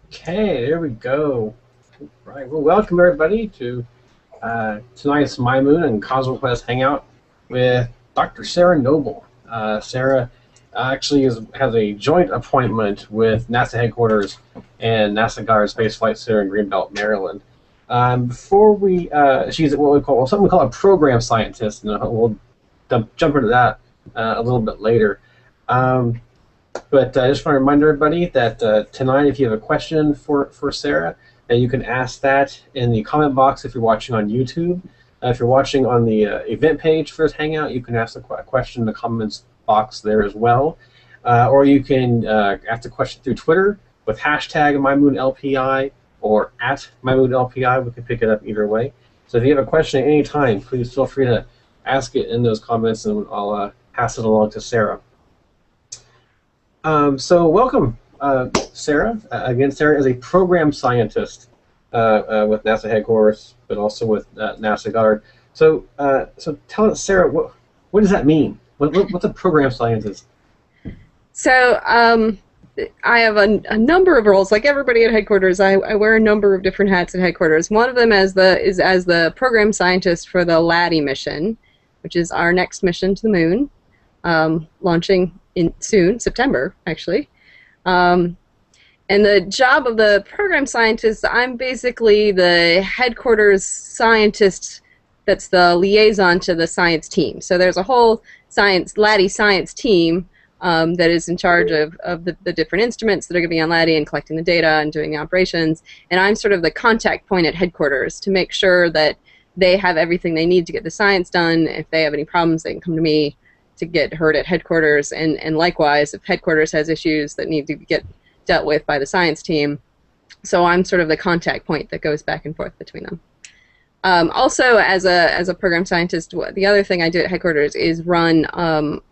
Okay, there we go. Right. Well, welcome everybody to tonight's MyMoon and CosmoQuest Hangout with Dr. Sarah Noble. Sarah actually has a joint appointment with NASA headquarters and NASA Goddard Space Flight Center in Greenbelt, Maryland. She's what we call something we call a program scientist, and we'll jump into that a little bit later. Um, but I just want to remind everybody that tonight, if you have a question for Sarah, you can ask that in the comment box if you're watching on YouTube. If you're watching on the event page for this Hangout, you can ask a question in the comments box there as well. Or you can ask a question through Twitter with hashtag MyMoonLPI or at MyMoonLPI. We can pick it up either way. So if you have a question at any time, please feel free to ask it in those comments, and I'll pass it along to Sarah. So welcome, Sarah. Again, Sarah is a program scientist with NASA headquarters, but also with NASA Goddard. So tell us, Sarah, what does that mean? What's a program scientist? So I have a number of roles. Like everybody at headquarters, I wear a number of different hats at headquarters. One of them is as the program scientist for the LADEE mission, which is our next mission to the moon, launching in soon, September, actually. And the job of the program scientist, I'm basically the headquarters scientist that's the liaison to the science team. So there's a whole LADEE science team that is in charge of the different instruments that are going to be on LADEE and collecting the data and doing the operations. And I'm sort of the contact point at headquarters to make sure that they have everything they need to get the science done. If they have any problems, they can come to me to get heard at headquarters, and likewise, if headquarters has issues that need to get dealt with by the science team. So I'm sort of the contact point that goes back and forth between them. Also, as a program scientist, the other thing I do at headquarters is run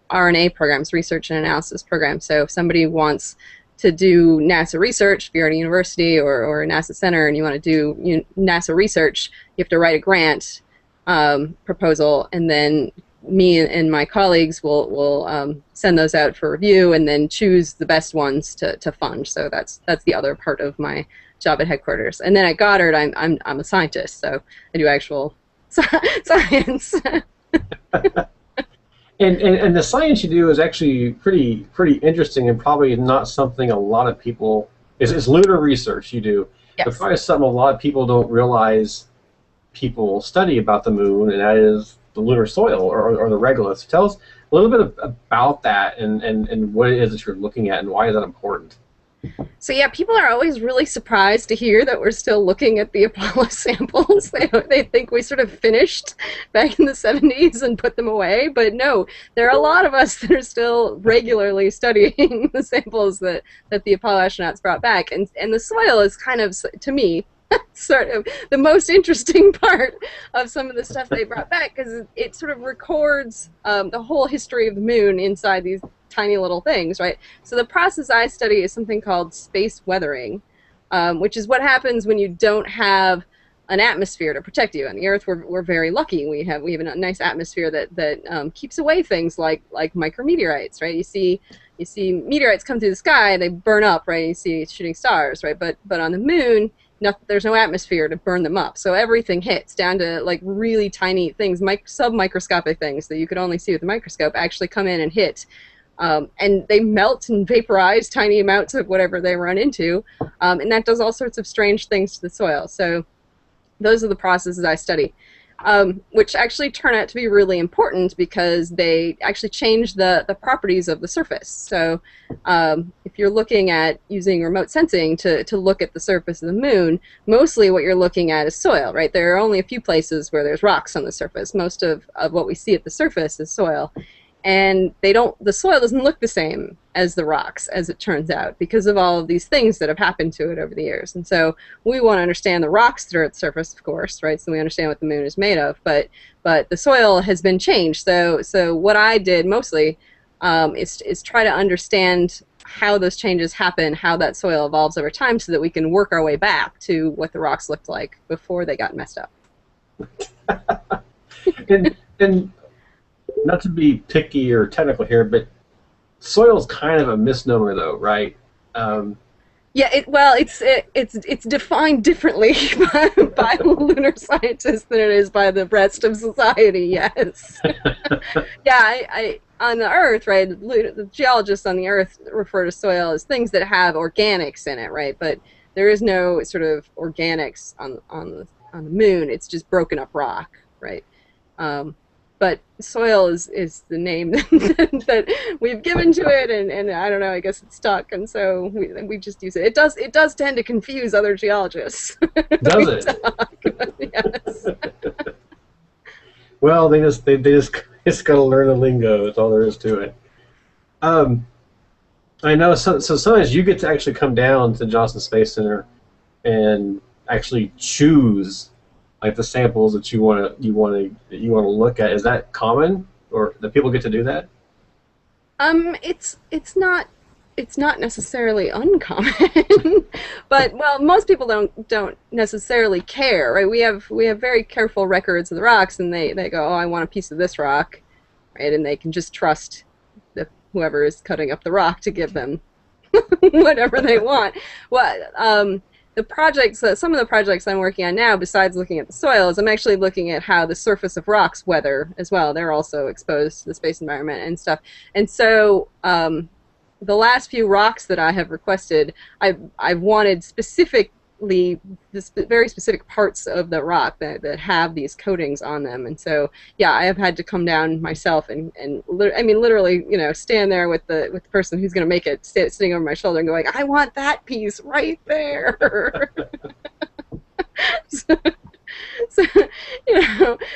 RNA programs, research and analysis programs. So if somebody wants to do NASA research, if you're at a university or a NASA center and you want to do NASA research, you have to write a grant proposal, and then me and my colleagues will send those out for review and then choose the best ones to fund. So that's the other part of my job at headquarters. And then at Goddard, I'm a scientist, so I do actual science. And the science you do is actually pretty interesting, and probably not something a lot of people. It's lunar research you do, Yes. but probably something a lot of people don't realize people study about the moon, and that is the lunar soil or the regolith. Tell us a little bit about that and what it is that you're looking at and why is that important. So yeah, people are always really surprised to hear that we're still looking at the Apollo samples. They think we sort of finished back in the 70s and put them away, but no, there are a lot of us that are still regularly studying the samples that the Apollo astronauts brought back, and the soil is kind of, to me, sort of the most interesting part of some of the stuff they brought back, because it sort of records the whole history of the moon inside these tiny little things, right? So the process I study is something called space weathering, which is what happens when you don't have an atmosphere to protect you. On the Earth, we're very lucky. We have a nice atmosphere that keeps away things like micrometeorites, right? You see meteorites come through the sky, they burn up, right? You see shooting stars, right? But on the moon, there's no atmosphere to burn them up, so everything hits down to like really tiny things, sub-microscopic things that you could only see with a microscope actually come in and hit, and they melt and vaporize tiny amounts of whatever they run into, and that does all sorts of strange things to the soil. So those are the processes I study, which actually turn out to be really important because they actually change the properties of the surface. So if you're looking at using remote sensing to look at the surface of the moon, mostly what you're looking at is soil, right? There are only a few places where there's rocks on the surface. Most of what we see at the surface is soil. And the soil doesn't look the same as the rocks, as it turns out, because of all of these things that have happened to it over the years. And so we want to understand the rocks that are at the surface, of course, right? So we understand what the moon is made of, but the soil has been changed. So what I did mostly is try to understand how those changes happen, how that soil evolves over time, so that we can work our way back to what the rocks looked like before they got messed up. and not to be picky or technical here, but soil is kind of a misnomer, though, right? Yeah, it's defined differently by lunar scientists than it is by the rest of society. Yes. Yeah, I on the Earth, right? The geologists on the Earth refer to soil as things that have organics in it, right? But there is no sort of organics on the Moon. It's just broken up rock, right? Um, but soil is the name that we've given to it, and I don't know. I guess it's stuck, and so we just use it. It does tend to confuse other geologists. Does We it? talk, yes. Well, they just got to learn the lingo. That's all there is to it. Um, I know. So sometimes you get to actually come down to Johnson Space Center and actually choose like the samples that you want to look at. Is that common, or do people get to do that? It's not necessarily uncommon, but well, most people don't necessarily care, right? We have very careful records of the rocks, and they go, oh, I want a piece of this rock, right? And they can just trust whoever is cutting up the rock to give them whatever they want. What the projects, some of the projects I'm working on now, besides looking at the soils, I'm actually looking at how the surface of rocks weather as well. They're also exposed to the space environment and stuff. And so the last few rocks that I have requested, I've wanted specifically very specific parts of the rock that have these coatings on them, and so yeah, I have had to come down myself and I mean literally, stand there with the person who's going to make it, sitting over my shoulder and going, I want that piece right there. so, so,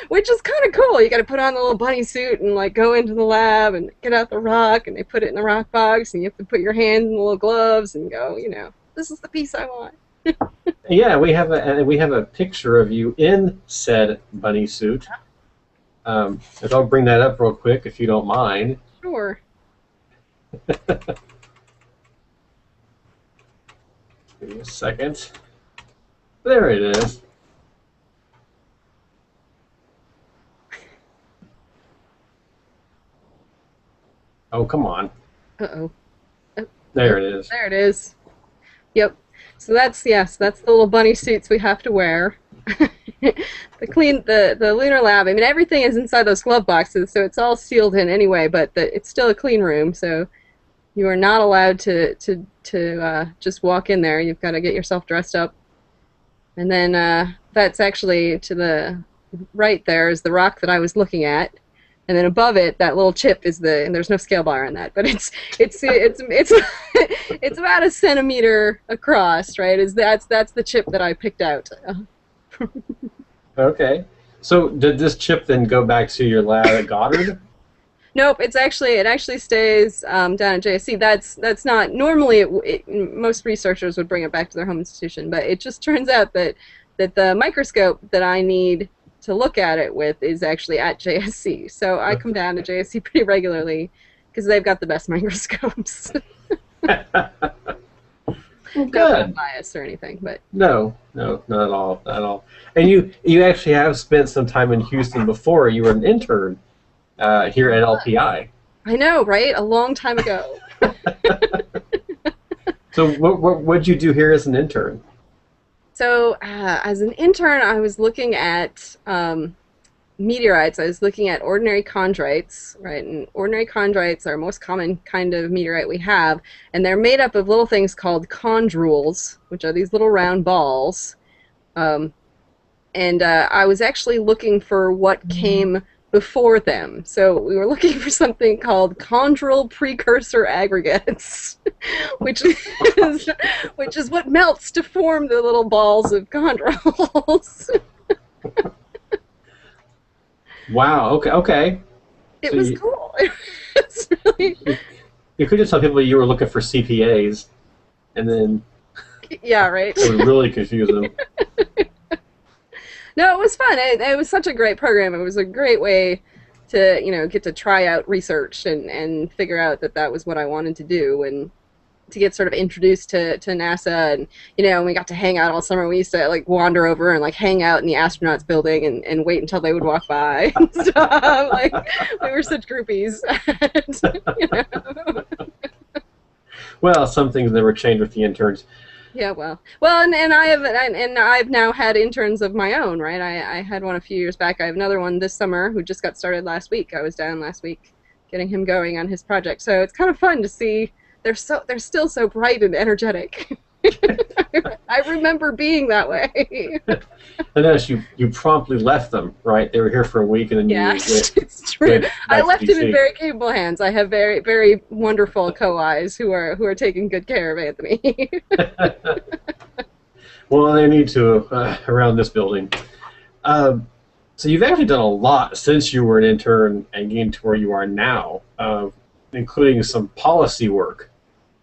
which is kind of cool. You got to put on the little bunny suit and like go into the lab and get out the rock, and they put it in the rock box, and you have to put your hands in the little gloves and go, this is the piece I want. Yeah, we have a picture of you in said bunny suit. If I'll bring that up real quick, if you don't mind. Sure. Give me a second. There it is. Oh, come on. Uh-oh. There it is. There it is. Yep. So that's that's the little bunny suits we have to wear. The lunar lab. I mean, everything is inside those glove boxes, so it's all sealed in anyway. But it's still a clean room, so you are not allowed to just walk in there. You've got to get yourself dressed up, and then that's actually to the right. There is the rock that I was looking at. And then above it, that little chip is and there's no scale bar on that, but it's it's about a centimeter across, right? That's the chip that I picked out. Okay. So did this chip then go back to your lab at Goddard? Nope, it actually stays down at JSC. That's not normally most researchers would bring it back to their home institution, but it just turns out that the microscope that I need to look at it with is actually at JSC. So I come down to JSC pretty regularly because they've got the best microscopes. Well, No good. bias or anything, but No, not at all, not at all. And you actually have spent some time in Houston before. You were an intern here at LPI. I know, right? A long time ago. So what'd you do here as an intern? So as an intern, I was looking at meteorites. I was looking at ordinary chondrites, right? And ordinary chondrites are the most common kind of meteorite we have, and they're made up of little things called chondrules, which are these little round balls. And I was actually looking for what came before them. So we were looking for something called chondrule precursor aggregates, which is what melts to form the little balls of chondrules. Wow. Okay. It So was cool. It was really, you could just tell people you were looking for CPAs, and then yeah, right. it would really confuse them. No, it was fun. It was such a great program. It was a great way to, get to try out research and figure out that was what I wanted to do, and to get sort of introduced to NASA, and and we got to hang out all summer. We used to like wander over and like hang out in the astronauts building and wait until they would walk by and stuff. Like we were such groupies. And, Well, some things never change with the interns. Yeah, well, and I've now had interns of my own, right? I had one a few years back. I have another one this summer who just got started last week. I was down last week getting him going on his project. So it's kind of fun to see they're still so bright and energetic. I remember being that way. I noticed you promptly left them, right? They were here for a week, and then Yeah, you it's true. went I back to left him in DC. very capable hands. I have very wonderful co-eyes who are taking good care of Anthony. Well, they need to around this building. Um, so you've actually done a lot since you were an intern and getting to where you are now, including some policy work,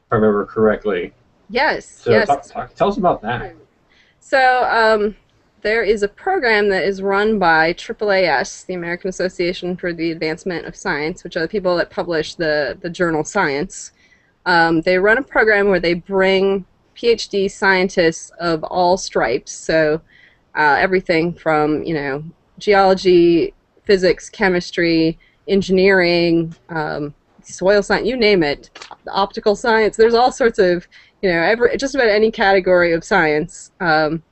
if I remember correctly. Yes, So yes. tell us about that. So there is a program that is run by AAAS, the American Association for the Advancement of Science, which are the people that publish the journal Science. They run a program where they bring PhD scientists of all stripes, so everything from geology, physics, chemistry, engineering, soil science, you name it, optical science. There's all sorts of just about any category of science to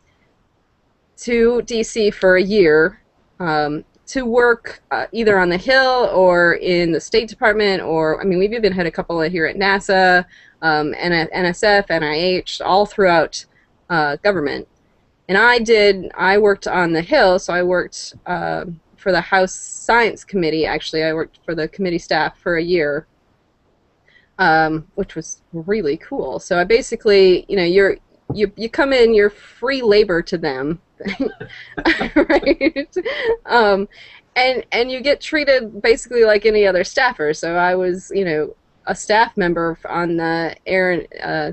DC for a year to work either on the Hill or in the State Department, or I mean, we've even had a couple here at NASA, NSF, NIH, all throughout government. And I worked on the Hill, so I worked for the House Science Committee. Actually, I worked for the committee staff for a year, which was really cool. So I basically, you come in, you're free labor to them, right? Um, and you get treated basically like any other staffer. So I was, a staff member on the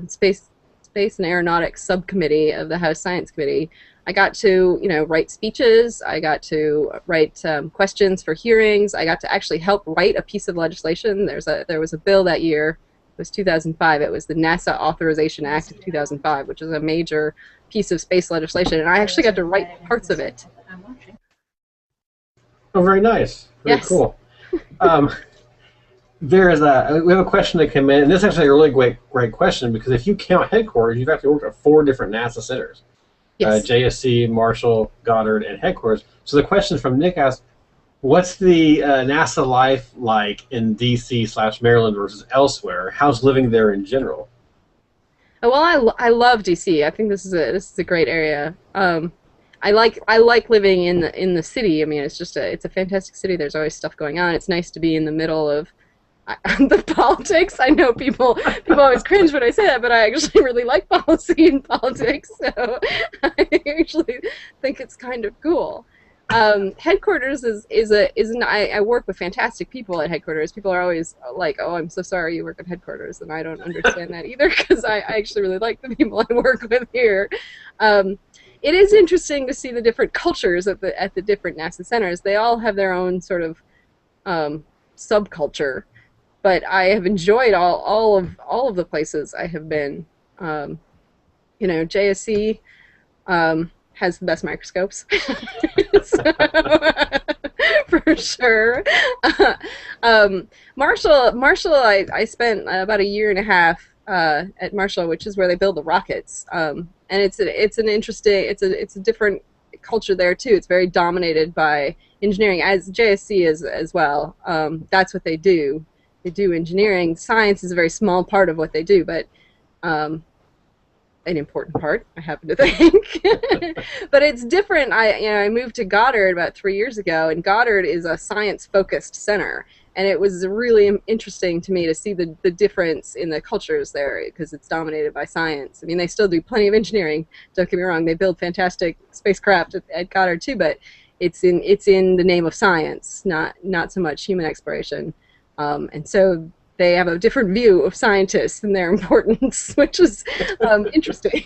Space and Aeronautics Subcommittee of the House Science Committee. I got to, write speeches. I got to write questions for hearings. I got to actually help write a piece of legislation. There was a bill that year. It was 2005. It was the NASA Authorization Act of 2005, which is a major piece of space legislation, and I actually got to write parts of it. Oh, very nice. Very Yes. cool. Um, we have a question that came in, and this is actually a really great question because if you count headquarters, you've actually worked at 4 different NASA centers: Yes. JSC, Marshall, Goddard, and headquarters. So the question from Nick asked, "What's the NASA life like in DC/Maryland versus elsewhere? How's living there in general?" Well, I love DC. I think this is a great area. I like living in the city. I mean, it's a fantastic city. There's always stuff going on. It's nice to be in the middle of the politics. I know people always cringe when I say that, but I actually really like policy and politics, so I actually think it's kind of cool. Headquarters I work with fantastic people at headquarters. People are always like, "Oh, I'm so sorry you work at headquarters," and I don't understand that either because I actually really like the people I work with here. Um, it is interesting to see the different cultures at the different NASA centers. They all have their own sort of subculture, but I have enjoyed all of the places I have been. JSC has the best microscopes, so, for sure. Marshall, I spent about a year and a half at Marshall, which is where they build the rockets, and it's an interesting, it's a different culture there too. It's very dominated by engineering, as JSC is as well. That's what they do. They do engineering. Science is a very small part of what they do, but an important part, I happen to think. But it's different. I moved to Goddard about 3 years ago, and Goddard is a science-focused center, and it was really interesting to me to see the difference in the cultures there because it's dominated by science. I mean, they still do plenty of engineering. Don't get me wrong; they build fantastic spacecraft at Goddard too, but it's in the name of science, not so much human exploration, and so they have a different view of scientists and their importance, which is interesting.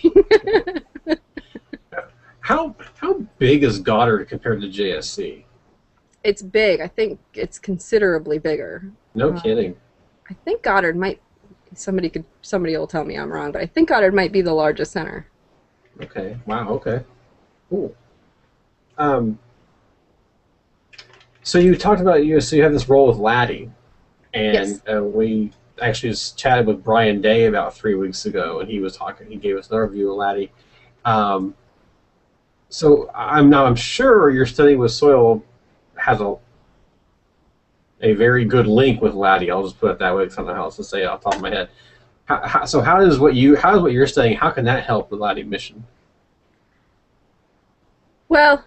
How big is Goddard compared to JSC? It's big. I think it's considerably bigger. No Uh, kidding. I think Goddard might. Somebody will tell me I'm wrong, but I think Goddard might be the largest center. Okay. Wow. Okay. Cool. Um, so you talked about so you have this role with LADEE, Yes. and we actually just chatted with Brian Day about 3 weeks ago, and he was talking. He gave us an overview of LADEE. Um, so I'm sure your study with soil has a very good link with LADEE. I'll just put it that way because I don't know how else to say it off the top of my head. So how does what you're studying? How can that help the LADEE mission? Well,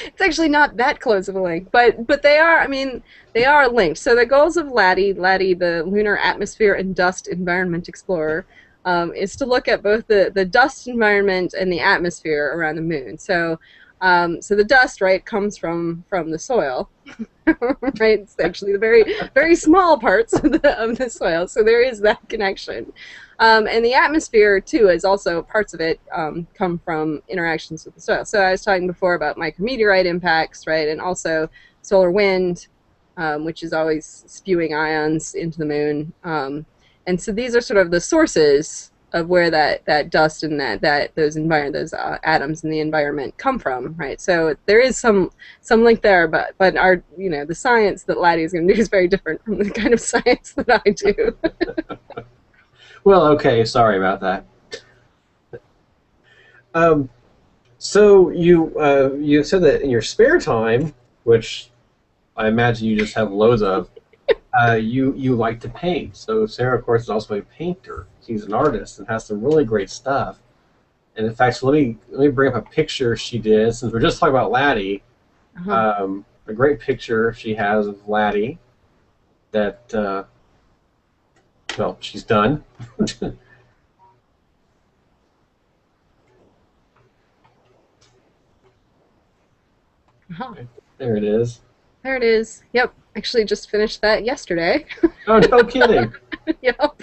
it's actually not that close of a link, but they are. I mean, they are linked. So the goals of LADEE, the Lunar Atmosphere and Dust Environment Explorer, is to look at both the dust environment and the atmosphere around the moon. So, so the dust, right, comes from the soil, right? It's actually the very small parts of the soil. So there is that connection. And the atmosphere, too, is also parts of it come from interactions with the soil. So I was talking before about micrometeorite impacts, right, and also solar wind, which is always spewing ions into the moon. And so these are sort of the sources of where that dust and those atoms in the environment come from, right? So there is some link there, but our the science that LADEE is going to do is very different from the kind of science that I do. Well, okay, sorry about that. So you said that in your spare time, which I imagine you just have loads of, you like to paint. So Sarah, of course, is also a painter. She's an artist and has some really great stuff. And in fact, so let me bring up a picture she did, since we're just talking about LADEE. A great picture she has of LADEE that. Well, she's done. There it is. There it is. Yep. Actually, just finished that yesterday. Oh, no kidding. Yep.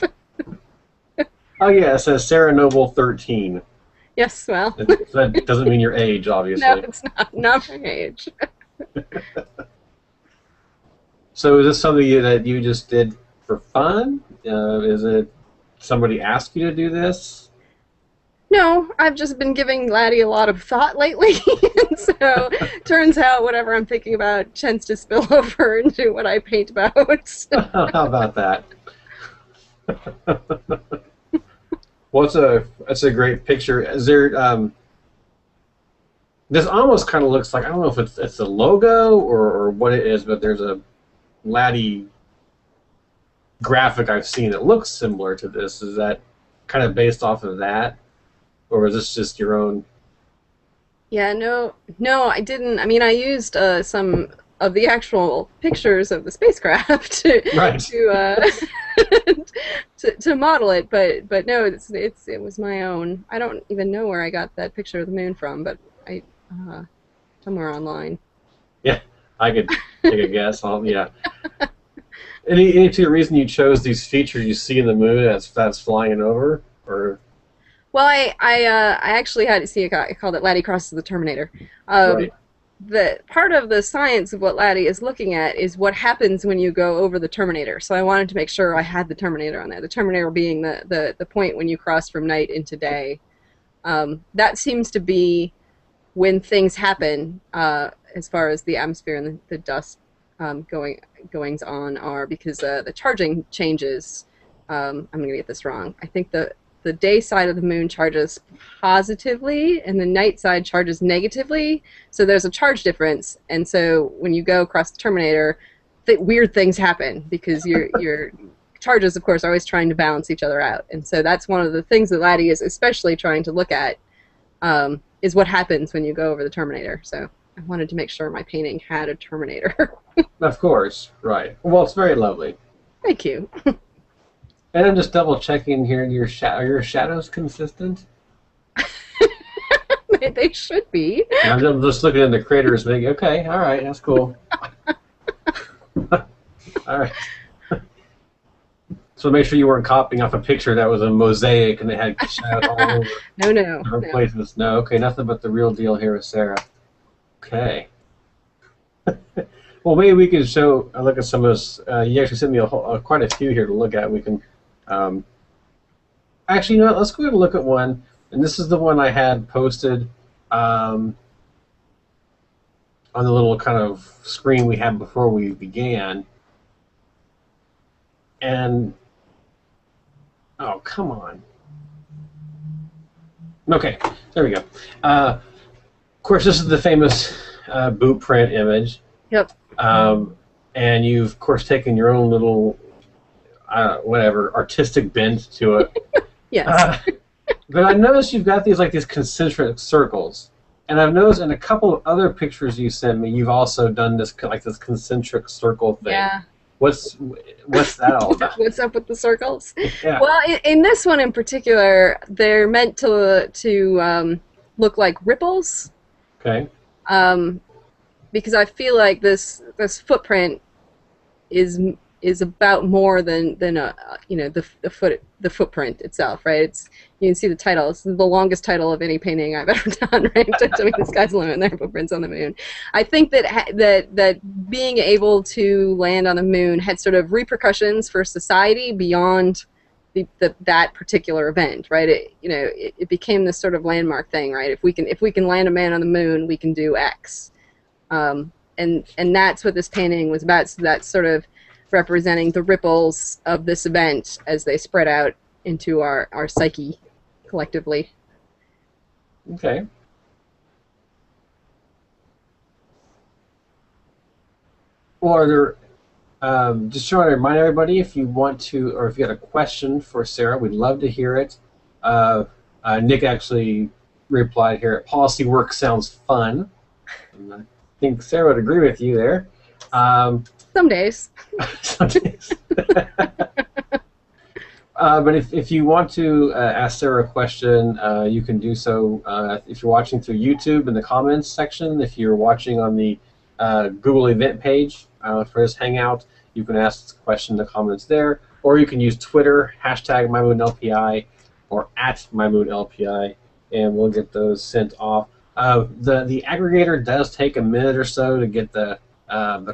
Oh, yeah, it says Sarah Noble 13. Yes, well. That doesn't mean your age, obviously. No, it's not my age. So is this something that you just did for fun? Is it somebody asked you to do this? No, I've just been giving LADEE a lot of thought lately, and so turns out whatever I'm thinking about tends to spill over into what I paint about. How about that? Well, it's a great picture. Is there this almost kind of looks like, I don't know if it's a logo or what it is, but there's a LADEE graphic I've seen that looks similar to this. Is that kind of based off of that, or is this just your own? Yeah, no, I didn't. I mean, I used some of the actual pictures of the spacecraft to model it, but no, it was my own. I don't even know where I got that picture of the moon from, but I somewhere online. Yeah, I could take a guess. Yeah. Any particular reason you chose these features you see in the moon that's flying it over, or? Well, I actually had to see I called it LADEE crosses the Terminator. Right. The part of the science of what LADEE is looking at is what happens when you go over the Terminator. So I wanted to make sure I had the Terminator on there. The Terminator being the point when you cross from night into day. That seems to be when things happen, as far as the atmosphere and the dust goings on are, because the charging changes. I'm going to get this wrong. I think the day side of the moon charges positively and the night side charges negatively. So there's a charge difference. And so when you go across the Terminator, weird things happen because your charges, of course, are always trying to balance each other out. And so that's one of the things that LADEE is especially trying to look at, is what happens when you go over the Terminator. So I wanted to make sure my painting had a Terminator. Of course, right. Well, it's very lovely. Thank you. And I'm just double checking here. Are your shadows consistent? They should be. And I'm just looking in the craters, thinking, okay, all right, that's cool. All right. So make sure you weren't copying off a picture that was a mosaic and it had shadows all over. No. Places. No, okay, nothing but the real deal here with Sarah. Okay. Well, maybe we can look at some of this. You actually sent me quite a few here to look at. We can. Actually, you know what? Let's go ahead and look at one. And this is the one I had posted on the little kind of screen we had before we began. and oh, come on. Okay, there we go. Of course, this is the famous boot print image. Yep. And you've, of course, taken your own little, whatever, artistic bent to it. Yes. But I noticed you've got these concentric circles. And I've noticed in a couple of other pictures you sent me, you've also done this concentric circle thing. Yeah. What's that all about? What's up with the circles? Yeah. Well, in this one in particular, they're meant to look like ripples. Okay. Because I feel like this footprint is about more than the footprint itself, right? You can see the title. It's the longest title of any painting I've ever done, right? I mean, the sky's the limit, and there are footprints on the moon. I think that being able to land on the moon had sort of repercussions for society beyond that particular event, right? It became this sort of landmark thing, right? If we can land a man on the moon, we can do X. And that's what this painting was about. So that's sort of representing the ripples of this event as they spread out into our psyche collectively. Okay. Or just trying to remind everybody, if you want to, or if you got a question for Sarah, we'd love to hear it. Nick actually replied here, policy work sounds fun. And I think Sarah would agree with you there. Some days. Some days. But if you want to ask Sarah a question, you can do so if you're watching through YouTube in the comments section. If you're watching on the Google event page for this Hangout, you can ask a question in the comments there. Or you can use Twitter, hashtag MyMoonLPI, or at MyMoonLPI, and we'll get those sent off. The aggregator does take a minute or so to get the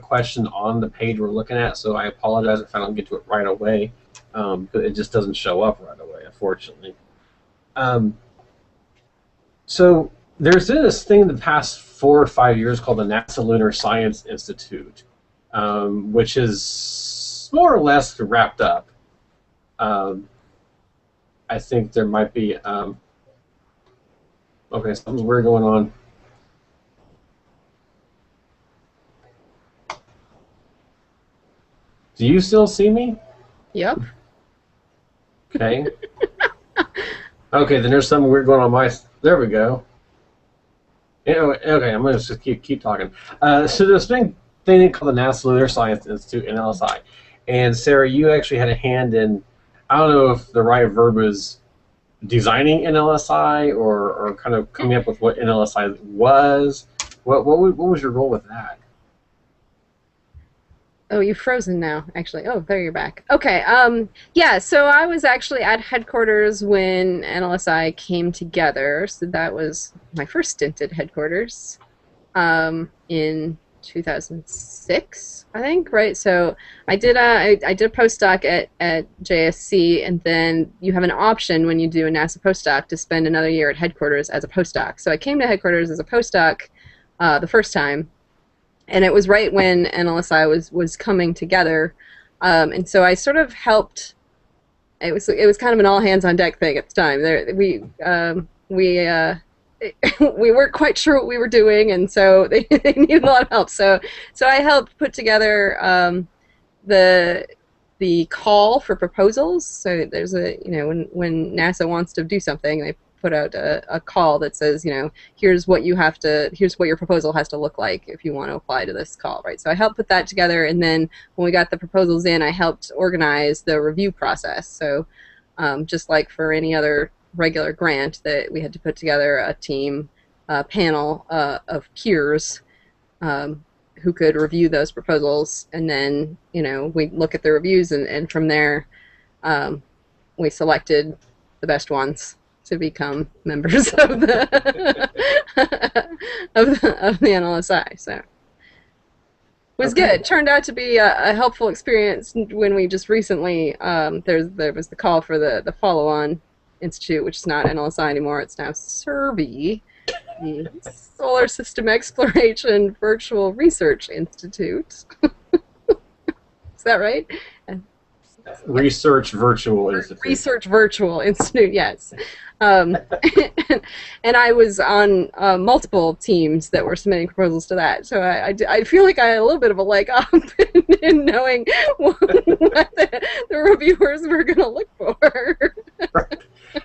question on the page we're looking at, so I apologize if I don't get to it right away. It just doesn't show up right away, unfortunately. So there's been this thing in the past 4 or 5 years called the NASA Lunar Science Institute, which is more or less wrapped up. I think there might be... okay, something's weird going on. Do you still see me? Yep. Okay. Okay, then there's something weird going on my... There we go. Anyway, okay, I'm going to just keep talking. So there's a thing called the NASA Lunar Science Institute, NLSI. And Sarah, you actually had a hand in... I don't know if the right verb is designing NLSI or kind of coming up with what NLSI was. What was your role with that? Oh, you've frozen now, actually. Oh, there you're back. Okay, yeah, so I was actually at headquarters when NLSI came together, so that was my first stint at headquarters in 2006, I think, right? So I did a postdoc at JSC, and then you have an option when you do a NASA postdoc to spend another year at headquarters as a postdoc. So I came to headquarters as a postdoc the first time, and it was right when NLSI was coming together, and so I sort of helped. It was kind of an all hands on deck thing at the time. We weren't quite sure what we were doing, and so they needed a lot of help. So I helped put together the call for proposals. So there's when NASA wants to do something, they put out a call that says, here's what your proposal has to look like if you want to apply to this call, right? So I helped put that together, and then when we got the proposals in, I helped organize the review process. So just like for any other regular grant, that we had to put together a team, panel of peers who could review those proposals, and then we look at the reviews, and from there we selected the best ones to become members of the of the NLSI. So it was good. It turned out to be a helpful experience when we just recently there was the call for the follow-on institute, which is not NLSI anymore. It's now SSERVI, the Solar System Exploration Virtual Research Institute. Is that right? Research Virtual Institute. Research Virtual Institute, yes. Um, and I was on multiple teams that were submitting proposals to that, so I feel like I had a little bit of a leg up in knowing what the reviewers were going to look for. Right.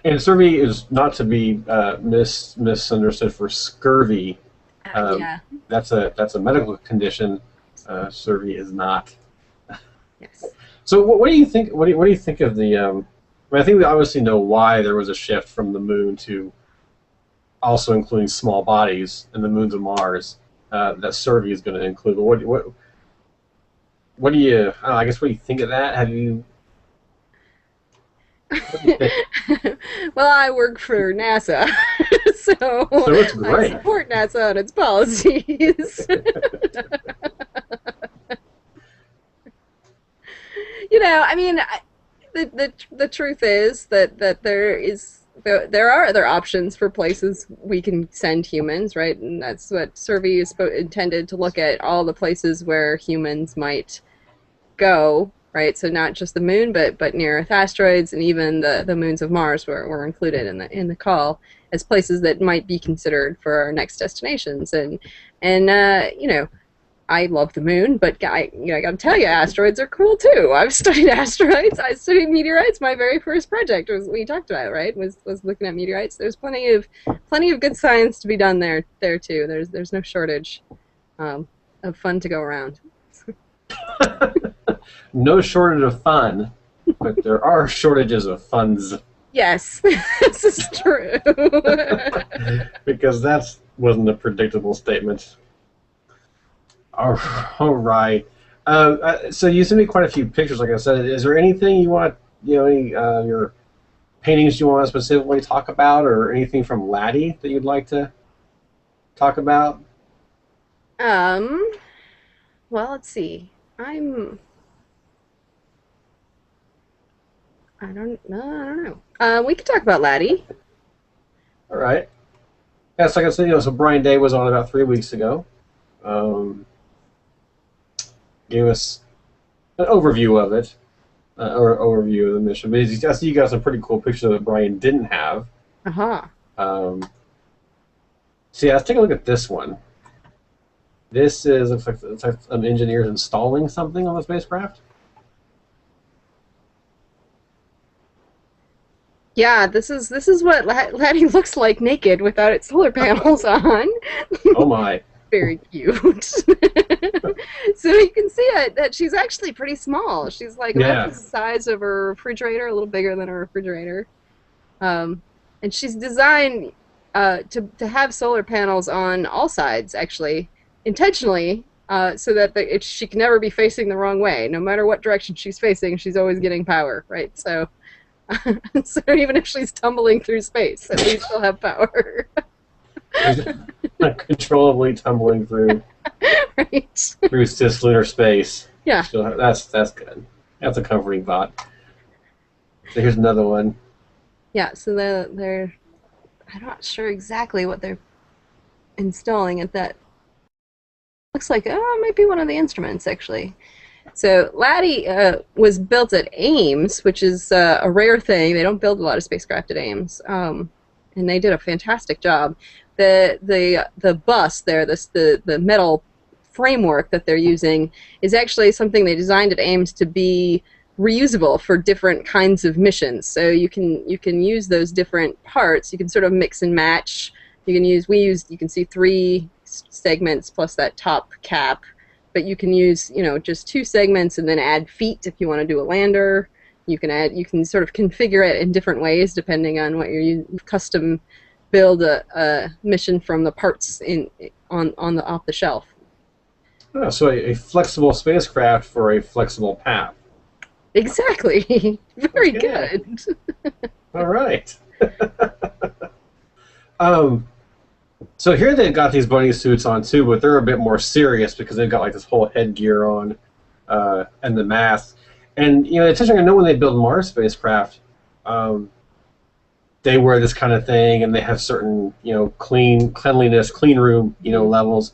And scurvy is not to be misunderstood for scurvy. Yeah. That's a medical condition. Scurvy is not. Yes. So what do you think? What do you think of the? I think we obviously know why there was a shift from the moon to also including small bodies and the moons of Mars. That scurvy is going to include. But what do you? I guess what do you think of that? Have you? Well, I work for NASA, so it's great. I support NASA and its policies. I mean, the truth is that there are other options for places we can send humans, right? And that's what survey is intended to look at, all the places where humans might go, right? So not just the moon, but near Earth asteroids, and even the moons of Mars were included in the call as places that might be considered for our next destinations. And I love the moon, but I got to tell you, asteroids are cool too. I've studied asteroids. I studied meteorites. My very first project we talked about, right? Was looking at meteorites. There's plenty of good science to be done there too. There's no shortage of fun to go around. No shortage of fun, but there are shortages of funds. Yes, this is true. Because that wasn't a predictable statement. All right. So you sent me quite a few pictures, like I said. Is there anything you want, any your paintings you want to specifically talk about, or anything from LADEE that you'd like to talk about? Well, let's see. I don't know. We could talk about LADEE. All right. Yes, like I said, so Brian Day was on about 3 weeks ago. Gave us an overview of it, or overview of the mission. But I see you got some pretty cool pictures that Brian didn't have. Uh-huh. So yeah, let's take a look at this one. This looks like some engineers installing something on the spacecraft. Yeah, this is what LADEE looks like naked without its solar panels on. Oh my. Very cute. So you can see that she's actually pretty small. She's like about the size of her refrigerator, a little bigger than her refrigerator. And she's designed to have solar panels on all sides, actually, intentionally, so that she can never be facing the wrong way. No matter what direction she's facing, she's always getting power, right? So, so even if she's tumbling through space, at least she'll have power. Uncontrollably tumbling through through cislunar space. Yeah. That's good. That's a comforting thought. So here's another one. Yeah, so they're I'm not sure exactly what they're installing at that. Looks like it might be one of the instruments, actually. So LADEE was built at Ames, which is a rare thing. They don't build a lot of spacecraft at Ames, and they did a fantastic job. The bus there, the metal framework that they're using, is actually something they designed at Ames to be reusable for different kinds of missions. So you can use those different parts. You can sort of mix and match. You can see 3 segments plus that top cap, but you can use just 2 segments and then add feet if you want to do a lander. You can sort of configure it in different ways depending on what you're custom build a mission from the parts off the shelf. Oh, so a flexible spacecraft for a flexible path. Exactly. Very good. All right. So here they've got these bunny suits on too, but they're a bit more serious because they've got like this whole headgear on and the mask. And it's interesting. I know when they build Mars spacecraft, they wear this kind of thing, and they have certain cleanliness, clean room levels.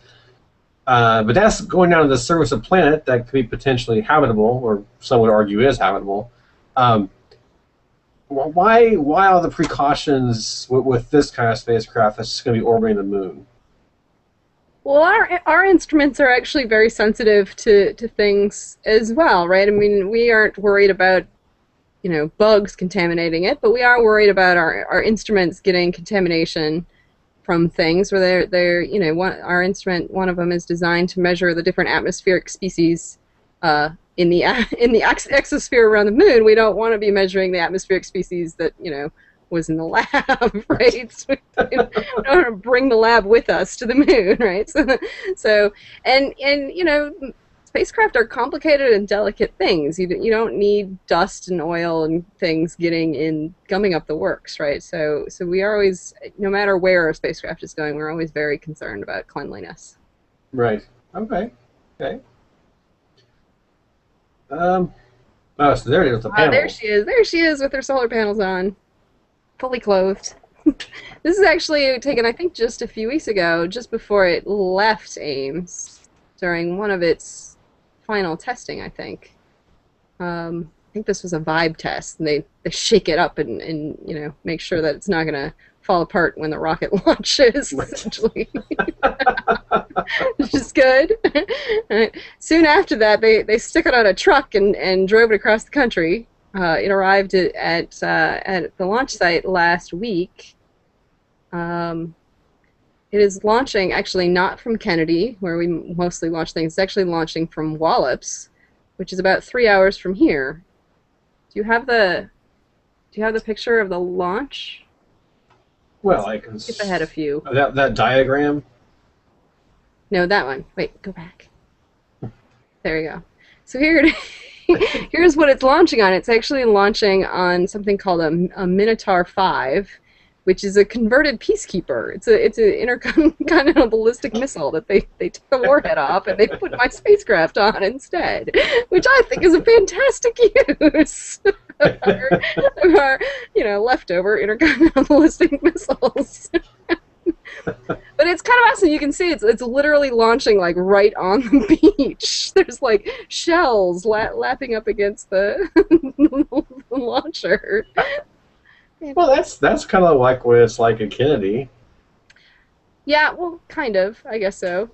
But that's going down to the surface of the planet that could be potentially habitable, or some would argue is habitable. Um, why all the precautions with this kind of spacecraft that's just going to be orbiting the moon? Well, our instruments are actually very sensitive to things as well, right? I mean, we aren't worried about bugs contaminating it, but we are worried about our instruments getting contamination from things where they're our instrument, one of them is designed to measure the different atmospheric species in the exosphere around the moon. We don't want to be measuring the atmospheric species that was in the lab, right? So we don't want to bring the lab with us to the moon, right? So and spacecraft are complicated and delicate things. You don't need dust and oil and things gumming up the works, right? So we are always, no matter where a spacecraft is going, we're always very concerned about cleanliness. Right. Okay. Okay. Oh, so there it is, the There panels. she is. There she is with her solar panels on, fully clothed. This is actually taken, I think, just a few weeks ago, just before it left Ames, during one of its final testing, I think. I think this was a vibe test, and they shake it up and make sure that it's not going to fall apart when the rocket launches, Right. essentially. Which is good. Right. Soon after that, they stuck it on a truck and drove it across the country. It arrived at the launch site last week. It is launching actually not from Kennedy, where we mostly launch things. It's actually launching from Wallops, which is about 3 hours from here. Do you have the picture of the launch? Well, I can Skip ahead a few. that diagram. No, that one. Wait, go back. There you go. So here's what it's launching on. It's actually launching on something called a Minotaur 5, which is a converted peacekeeper. It's an intercontinental ballistic missile that they took the warhead off and they put my spacecraft on instead, which I think is a fantastic use of our leftover intercontinental ballistic missiles. But it's kind of awesome. You can see it's literally launching like right on the beach. There's like shells lapping up against the, the launcher. Well, that's kind of like what it's like at Kennedy. Yeah, well, kind of. I guess so.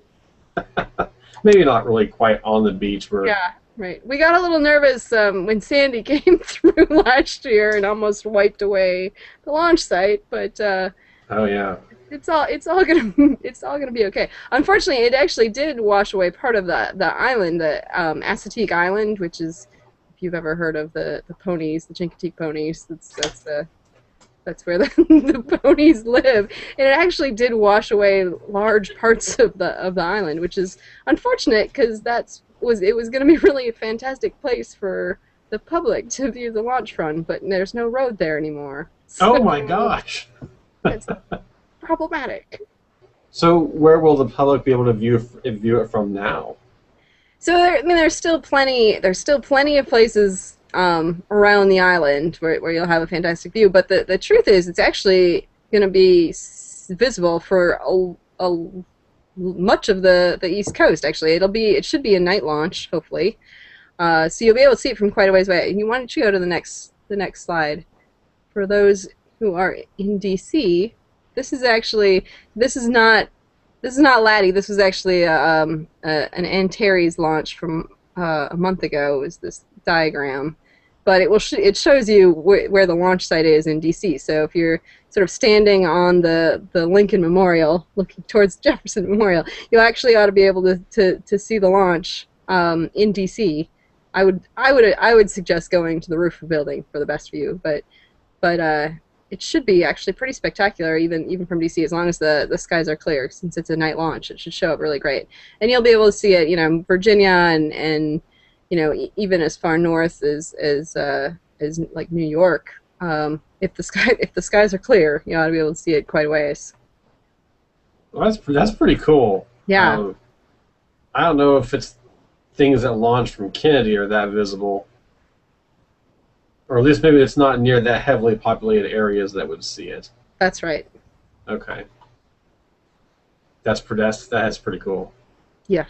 Maybe not really quite on the beach where. Yeah, right. We got a little nervous when Sandy came through last year and almost wiped away the launch site, but Oh yeah. it's all gonna be okay. Unfortunately, it actually did wash away part of the island, the Assateague Island, which is, if you've ever heard of the ponies, the Chincoteague ponies, that's where the, the ponies live. And it actually did wash away large parts of the island, which is unfortunate because it was going to be really a fantastic place for the public to view the launch from, but there's no road there anymore. Oh So my gosh. it's problematic. So where will the public be able to view it from now? So I mean, there's still plenty. There's still plenty of places around the island where you'll have a fantastic view. But the truth is, it's actually going to be visible for much of the East Coast. Actually, it should be a night launch, hopefully. So you'll be able to see it from quite a ways away. And you wanted to go to the next slide. For those who are in DC, this is not LADEE. This was actually an Antares launch from a month ago. It was this diagram, but it shows you where the launch site is in DC. So if you're sort of standing on the Lincoln Memorial, looking towards Jefferson Memorial, you actually ought to be able to see the launch in DC. I would suggest going to the roof of the building for the best view, but it should be actually pretty spectacular, even from DC, as long as the skies are clear. Since it's a night launch, it should show up really great, and you'll be able to see it, Virginia and even as far north as like New York. If the skies are clear, you ought to be able to see it quite a ways. Well, that's pretty cool. Yeah. I don't know if it's things that launch from Kennedy are that visible. Or at least maybe it's not near that heavily populated areas that would see it. That's right. Okay. That's pretty cool. Yeah.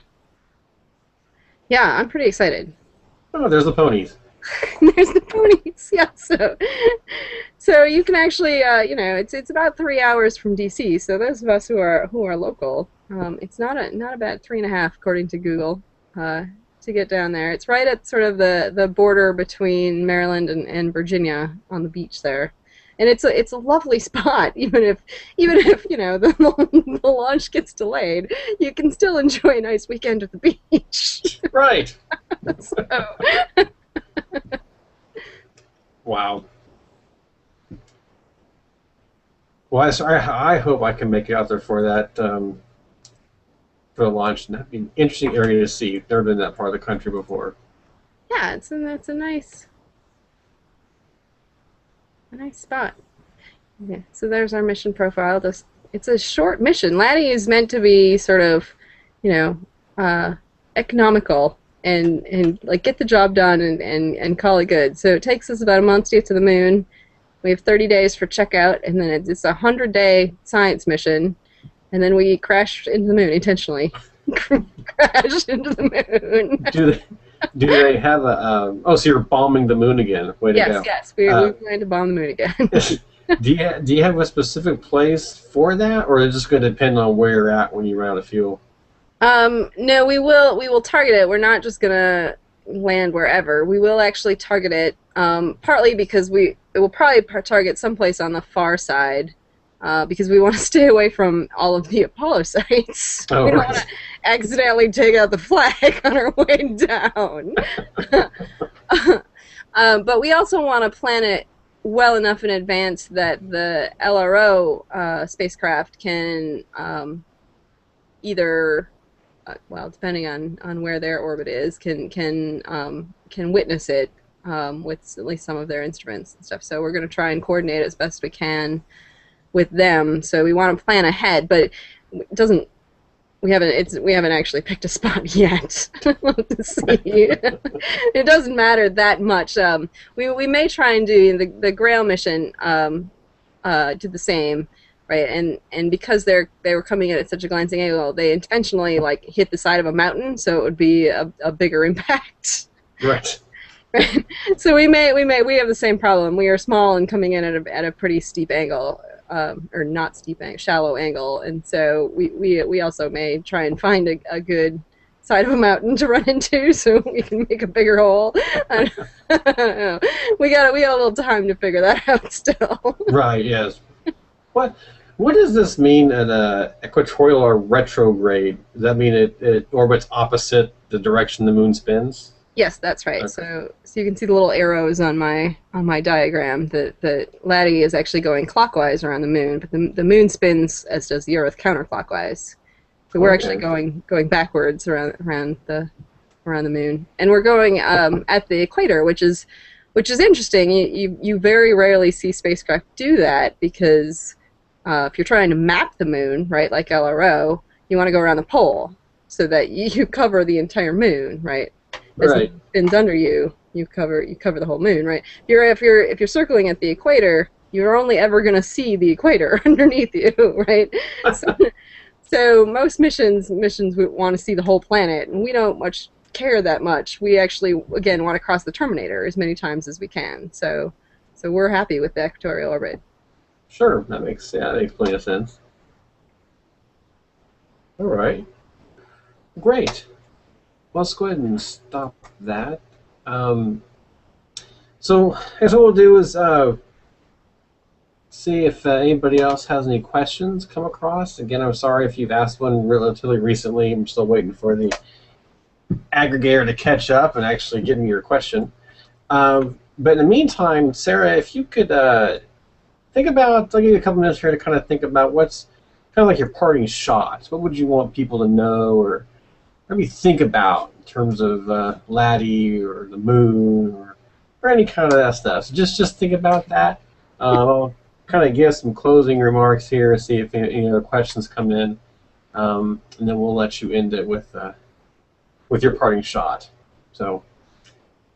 Yeah, I'm pretty excited. Oh, there's the ponies. There's the ponies. Yeah. So you can actually, it's about 3 hours from DC. So those of us who are local, it's not a bad 3.5 according to Google, to get down there. It's right at sort of the border between Maryland and Virginia on the beach there. And it's a lovely spot, even if the launch gets delayed, you can still enjoy a nice weekend at the beach. Right. So, Wow. Well, I hope I can make it out there for that, for the launch. And that'd be an interesting area to see. Never been that part of the country before. yeah, it's a nice spot. Yeah. So there's our mission profile. It's a short mission. LADEE is meant to be sort of, you know, economical and like get the job done and call it good. So it takes us about a month to get to the moon. We have 30 days for checkout, and then it's a 100-day science mission, and then we crash into the moon intentionally. Crash into the moon. Do they have a? Oh, so you're bombing the moon again? Way to go. Yes. We plan to bomb the moon again. Do you have a specific place for that, or is it just going to depend on where you're at when you run out of fuel? No, we will target it. We're not just gonna land wherever. We will actually target it. Partly because it will probably target someplace on the far side, because we want to stay away from all of the Apollo sites. Oh, we don't right. want to accidentally take out the flag on our way down. But we also want to plan it well enough in advance that the LRO spacecraft can either, well, depending on where their orbit is, can witness it with at least some of their instruments and stuff. So we're going to try and coordinate as best we can with them. So we want to plan ahead, but it doesn't. We haven't actually picked a spot yet. We'll have to see. It doesn't matter that much. We may try and do the Grail mission. Did the same, right? And because they were coming in at such a glancing angle, they intentionally like hit the side of a mountain, so it would be a bigger impact. Right. So we have the same problem. We are small and coming in at a pretty steep angle, or not steep angle, shallow angle, and so we also may try and find a good side of a mountain to run into so we can make a bigger hole. I don't know. We got a little time to figure that out still. Right. Yes. What does this mean at equatorial or retrograde? Does that mean it orbits opposite the direction the moon spins? Yes, that's right. Okay. So you can see the little arrows on my diagram that LADEE is actually going clockwise around the moon, but the moon spins, as does the Earth, counterclockwise. So we're actually going backwards around the moon, and we're going at the equator, which is interesting. You very rarely see spacecraft do that because if you're trying to map the moon, right, like LRO, you want to go around the pole so that you cover the entire moon, right? As Right. it spins under you, you cover the whole moon, right? If you're circling at the equator, you're only ever going to see the equator underneath you, right? So most missions would want to see the whole planet, and we don't much care that much. We actually, again, want to cross the terminator as many times as we can. So we're happy with the equatorial orbit. Sure, that makes plenty of sense. All right, great. Well, let's go ahead and stop that. So I guess what we'll do is see if anybody else has any questions come across. Again, I'm sorry if you've asked one relatively recently. I'm still waiting for the aggregator to catch up and actually give me your question. But in the meantime, Sarah, if you could think about, I'll give you a couple minutes here to kind of think about what's kind of like your parting shots. What would you want people to know or maybe think about in terms of LADEE or the moon or any kind of that stuff? So just think about that. I'll kind of give some closing remarks here and see if any other questions come in, and then we'll let you end it with your parting shot. So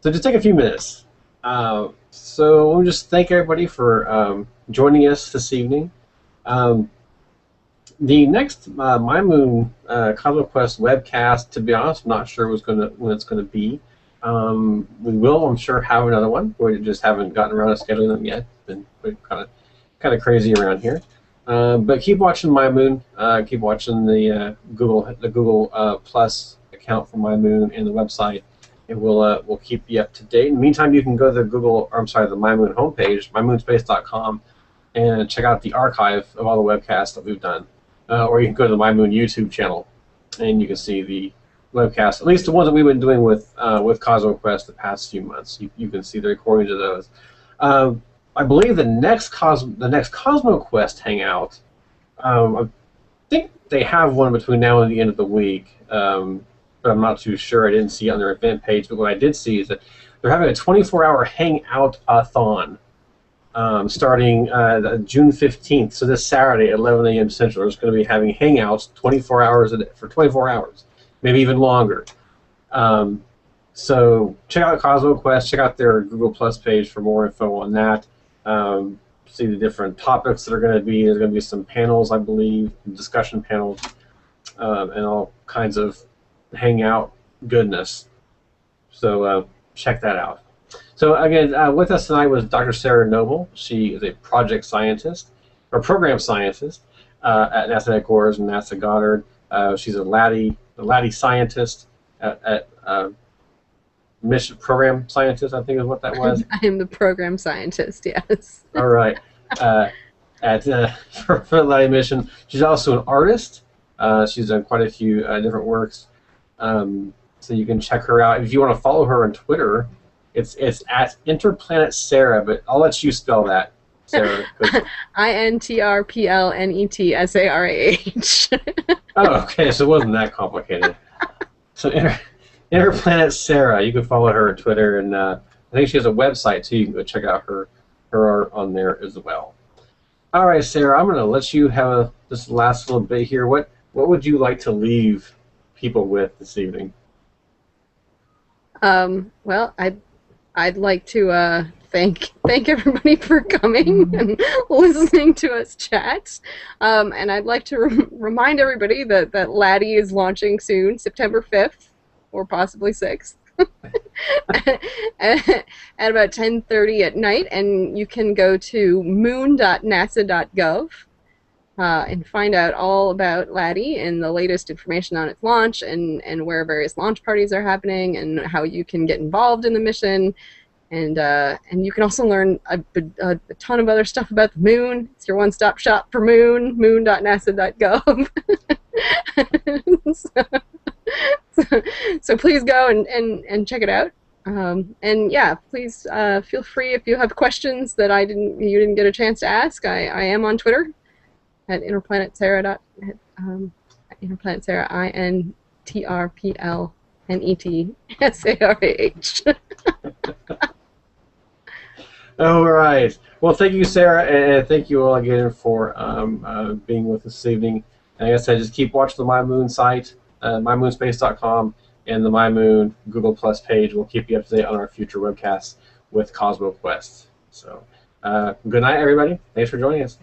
just take a few minutes. So we'll just thank everybody for joining us this evening. The next MyMoon CosmoQuest webcast, to be honest, I'm not sure when it's going to be. We will, I'm sure, have another one. We just haven't gotten around to scheduling them yet. Been kind of crazy around here. But keep watching MyMoon. Keep watching the Google Plus account for MyMoon and the website. And we'll keep you up to date. In the meantime, you can go to the the MyMoon homepage, mymoonspace.com, and check out the archive of all the webcasts that we've done. Or you can go to the MyMoon YouTube channel, and you can see the webcasts, at least the ones that we've been doing with CosmoQuest the past few months. You can see the recordings of those. I believe the next CosmoQuest Hangout, I think they have one between now and the end of the week, but I'm not too sure. I didn't see it on their event page, but what I did see is that they're having a 24-hour Hangout-a-thon starting June 15th, so this Saturday at 11 a.m. Central. They're going to be having Hangouts 24 hours a day, for 24 hours, maybe even longer. So check out CosmoQuest, check out their Google Plus page for more info on that. See the different topics that are going to be. There's going to be some panels, I believe, discussion panels, and all kinds of Hangout goodness. So check that out. So again, with us tonight was Dr. Sarah Noble. She is a project scientist, or program scientist, at NASA headquarters and NASA Goddard. She's a LADEE scientist at mission program scientist, I think is what that was. I am the program scientist, yes. All right. For LADEE mission. She's also an artist. She's done quite a few different works. So you can check her out. If you want to follow her on Twitter, it's at Interplanet Sarah, but I'll let you spell that, Sarah. INTRPLNETSARAH. Oh, okay, so it wasn't that complicated. So Interplanet Sarah, you can follow her on Twitter, and I think she has a website too. You can go check out her art on there as well. All right, Sarah, I'm going to let you have this last little bit here. What would you like to leave people with this evening? Well, I'd like to thank everybody for coming and listening to us chat. And I'd like to remind everybody that LADEE is launching soon, September 5th, or possibly 6th. at about 10:30 at night, and you can go to moon.nasa.gov and find out all about LADEE and the latest information on its launch, and where various launch parties are happening, and how you can get involved in the mission. And you can also learn a ton of other stuff about the moon. It's your one-stop shop for moon, moon.nasa.gov. So please go and check it out. And yeah, please feel free if you have questions that you didn't get a chance to ask. I am on Twitter at interplanetsarah. Interplanetsarah, INTRPLNETSARAH. All right. Well, thank you, Sarah, and thank you all again for being with us this evening. And like I said, just keep watching the MyMoon site, mymoonspace.com, and the MyMoon Google Plus page. We'll keep you up to date on our future webcasts with CosmoQuest. So, good night, everybody. Thanks for joining us.